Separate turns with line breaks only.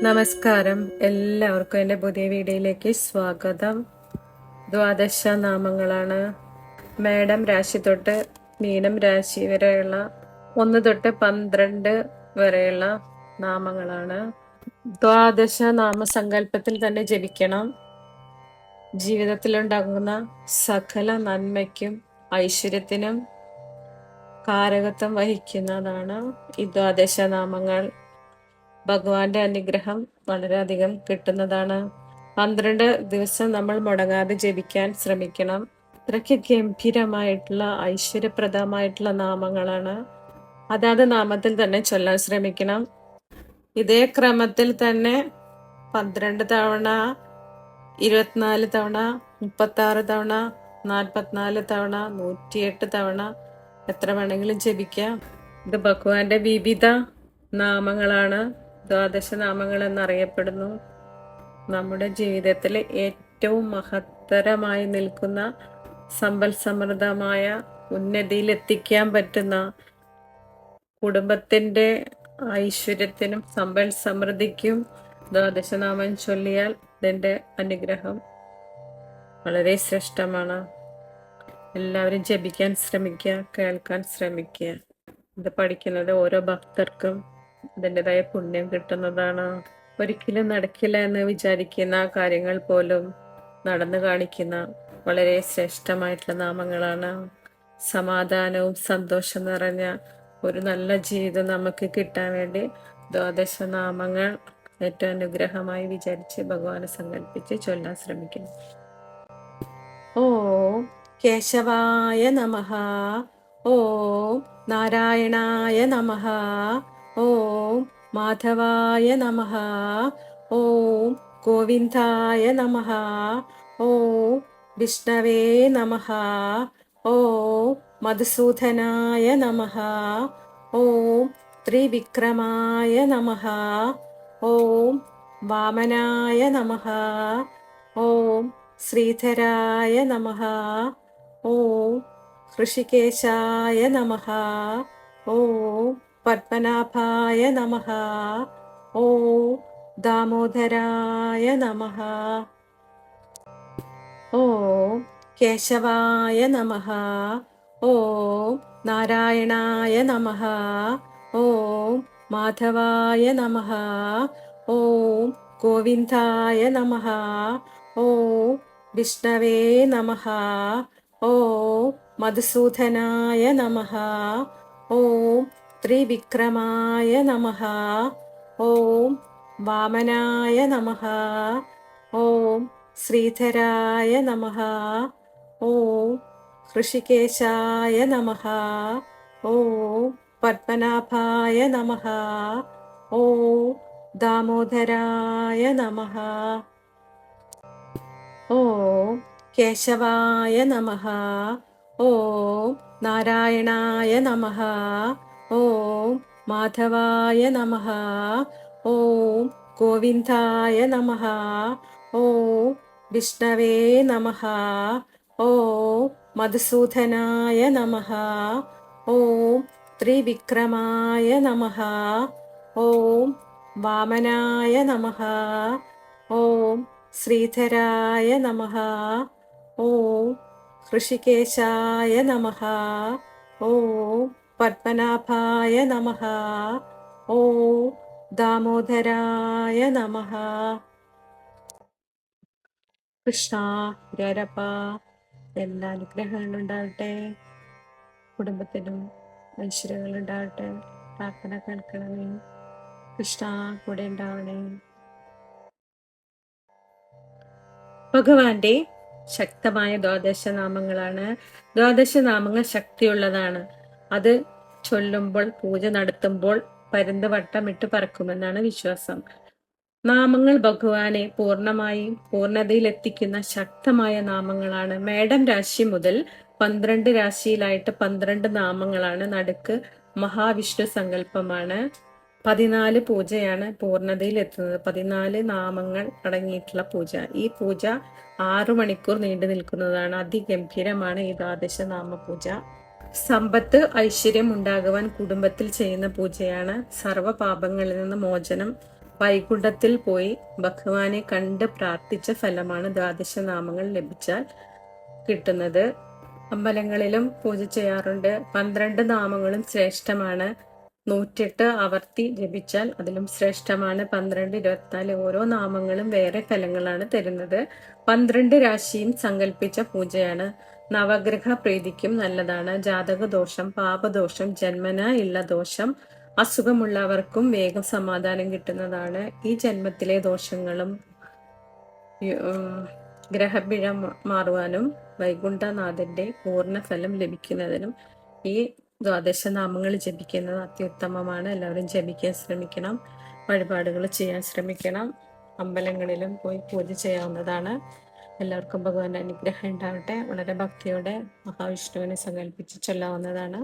നമസ്കാരം. എല്ലാവർക്കും എൻ്റെ പുതിയ വീഡിയോയിലേക്ക് സ്വാഗതം. ദ്വാദശ നാമങ്ങളാണ്. മേടം രാശി തൊട്ട് മീനം രാശി വരെയുള്ള 1 തൊട്ട് 12 വരെയുള്ള നാമങ്ങളാണ്. ദ്വാദശ നാമസങ്കല്പത്തിൽ തന്നെ ജപിക്കണം. ജീവിതത്തിലുണ്ടാകുന്ന സകല നന്മയ്ക്കും ഐശ്വര്യത്തിനും കാരകത്വം വഹിക്കുന്നതാണ് ഈ ദ്വാദശ നാമങ്ങൾ. ഭഗവാന്റെ അനുഗ്രഹം വളരെയധികം കിട്ടുന്നതാണ്. 12 ദിവസം നമ്മൾ മുടങ്ങാതെ ജപിക്കാൻ ശ്രമിക്കണം. അത്രയ്ക്ക് ഗംഭീരമായിട്ടുള്ള ഐശ്വര്യപ്രദമായിട്ടുള്ള നാമങ്ങളാണ്. അതാത് നാമത്തിൽ തന്നെ ചൊല്ലാൻ ശ്രമിക്കണം. ഇതേ ക്രമത്തിൽ തന്നെ 12 തവണ, 24 തവണ, 36 തവണ, 44 തവണ, 108 തവണ എത്ര വേണമെങ്കിലും ജപിക്കാം. ഇത് ഭഗവാന്റെ വിവിധ നാമങ്ങളാണ്. ദ്വാദശ നാമങ്ങൾ എന്നറിയപ്പെടുന്നു. നമ്മുടെ ജീവിതത്തിൽ ഏറ്റവും മഹത്തരമായി നിൽക്കുന്ന, സമ്പൽ സമൃദ്ധമായ, ഉന്നതിയിലെത്തിക്കാൻ പറ്റുന്ന, കുടുംബത്തിന്റെ ഐശ്വര്യത്തിനും സമ്പൽ സമൃദ്ധിക്കും ദ്വാദശനാമം ചൊല്ലിയാൽ ഇതിന്റെ അനുഗ്രഹം വളരെ ശ്രേഷ്ഠമാണ്. എല്ലാവരും ജപിക്കാൻ ശ്രമിക്കുക, കേൾക്കാൻ ശ്രമിക്കുക. ഇത് പഠിക്കുന്നത് ഓരോ ഭക്തർക്കും അതിൻ്റെതായ പുണ്യം കിട്ടുന്നതാണ്. ഒരിക്കലും നടക്കില്ല എന്ന് വിചാരിക്കുന്ന കാര്യങ്ങൾ പോലും നടന്നു കാണിക്കുന്ന വളരെ ശ്രേഷ്ഠമായിട്ടുള്ള നാമങ്ങളാണ്. സമാധാനവും സന്തോഷം നിറഞ്ഞ ഒരു നല്ല ജീവിതം നമുക്ക് കിട്ടാൻ വേണ്ടി ദ്വാദശ നാമങ്ങൾ ഏറ്റവും അനുഗ്രഹമായി വിചാരിച്ച് ഭഗവാനെ സങ്കല്പിച്ച് ചൊല്ലാൻ ശ്രമിക്കുന്നു. ഓം കേശവായ നമഃ. ഓം നാരായണായ നമഃ. ഓം മാധവായ നമഃ. ഓം ഗോവിന്ദായ നമഃ. ഓം വിഷ്ണവേ നമഃ. ഓം മധുസൂദനായ നമഃ. ഓം ത്രിവിക്രമായ നമഃ. ഓം വാമനായ നമഃ. ഓം ശ്രീധരായ നമഃ. ഓം ഋഷികേശായ നമഃ. ഓം പത്മനാഭായ നമഃ. ഓം ദാമോദരായ നമഃ. ഓം കേശവായ നമഃ. ഓം നാരായണായ നമഃ. ഓം മാധവായ നമഃ. ഓം ഗോവിന്ദായ നമഃ. ഓം വിഷ്ണവേ നമഃ. ഓം മധുസൂദനായ നമഃ. ഓം ത്രിവിക്രമായ നമഃ. ഓം വാമനായ നമഃ. ഓം ശ്രീധരായ നമഃ. ഓം ഋഷികേശായ നമഃ. ഓം പത്മനാഭായ നമഃ. ഓം ദാമോദരായ നമഃ. ഓം കേശവായ നമഃ. ഓം നാരായണായ നമഃ. ഓം മാധവായ നമഃ. ഓം ഗോവിന്ദായ നമഃ. ഓം വിഷ്ണവേ നമഃ. ഓം മധുസൂദനായ നമഃ. ഓം ത്രിവിക്രമായ നമഃ. ഓം വാമനായ നമഃ. ഓം ശ്രീധരായ നമഃ. ഓം ഋഷികേശായ നമഃ. ഓം പത്മനാഭായ നമഃ. ഓം ദാമോദരായ നമഃ. കൃഷ്ണ ഗുരുവായൂരപ്പ, എല്ലാ അനുഗ്രഹങ്ങളും ഉണ്ടാവട്ടെ. കുടുംബത്തിനും ഐശ്വര്യങ്ങൾ ഉണ്ടാവട്ടെ. പ്രാർത്ഥന കേൾക്കണമേ. കൃഷ്ണ കൂടെ ഉണ്ടാവണേ. ഭഗവാന്റെ ശക്തമായ ദ്വാദശനാമങ്ങളാണ്. ദ്വാദശനാമങ്ങൾ ശക്തിയുള്ളതാണ്. അത് ചൊല്ലുമ്പോൾ, പൂജ നടത്തുമ്പോൾ പരുന്ത് വട്ടമിട്ട് പറക്കുമെന്നാണ് വിശ്വാസം. നാമങ്ങൾ ഭഗവാനെ പൂർണ്ണമായും പൂർണ്ണതയിലെത്തിക്കുന്ന ശക്തമായ നാമങ്ങളാണ്. മേടം രാശി മുതൽ 12 രാശിയിലായിട്ട് 12 നാമങ്ങളാണ്. നടുക്ക് മഹാവിഷ്ണു സങ്കല്പമാണ്. 14 പൂജയാണ് പൂർണ്ണതയിൽ എത്തുന്നത്. 14 നാമങ്ങൾ അടങ്ങിയിട്ടുള്ള പൂജ. ഈ പൂജ 6 മണിക്കൂർ നീണ്ടു നിൽക്കുന്നതാണ്. അതിഗംഭീരമാണ് ഈ ദ്വാദശ നാമ പൂജ. സമ്പത്ത് ഐശ്വര്യം ഉണ്ടാകുവാൻ കുടുംബത്തിൽ ചെയ്യുന്ന പൂജയാണ്. സർവ്വ പാപങ്ങളിൽ നിന്ന് മോചനം വൈകുണ്ഠത്തിൽ പോയി ഭഗവാനെ കണ്ട് പ്രാർത്ഥിച്ച ഫലമാണ് ദ്വാദശ നാമങ്ങൾ ലഭിച്ചാൽ കിട്ടുന്നത്. അമ്പലങ്ങളിലും പൂജ ചെയ്യാറുണ്ട്. 12 നാമങ്ങളും ശ്രേഷ്ഠമാണ്. 108 ആവർത്തി ജപിച്ചാൽ അതിലും ശ്രേഷ്ഠമാണ്. 12, 24 ഓരോ നാമങ്ങളും വേറെ ഫലങ്ങളാണ് തരുന്നത്. 12 രാശിയും സങ്കല്പിച്ച പൂജയാണ്. നവഗ്രഹ പ്രീതിക്കും നല്ലതാണ്. ജാതകദോഷം, പാപദോഷം, ജന്മന ഉള്ള ദോഷം, അസുഖമുള്ളവർക്കും വേഗം സമാധാനം കിട്ടുന്നതാണ്. ഈ ജന്മത്തിലെ ദോഷങ്ങളും ഗ്രഹപിഴ മാറുവാനും വൈകുണ്ഠനാഥന്റെ പൂർണ്ണഫലം ലഭിക്കുന്നതിനും ഈ ദ്വാദശനാമങ്ങൾ ജപിക്കുന്നത് അത്യുത്തമമാണ്. എല്ലാവരും ജപിക്കാൻ ശ്രമിക്കണം. വഴിപാടുകൾ ചെയ്യാൻ ശ്രമിക്കണം. അമ്പലങ്ങളിലും പോയി പൂജ ചെയ്യാവുന്നതാണ്. എല്ലാവർക്കും ഭഗവാന്റെ അനുഗ്രഹം ഉണ്ടാവട്ടെ. വളരെ ഭക്തിയോടെ മഹാവിഷ്ണുവിനെ സങ്കല്പിച്ച് ചൊല്ലാവുന്നതാണ്.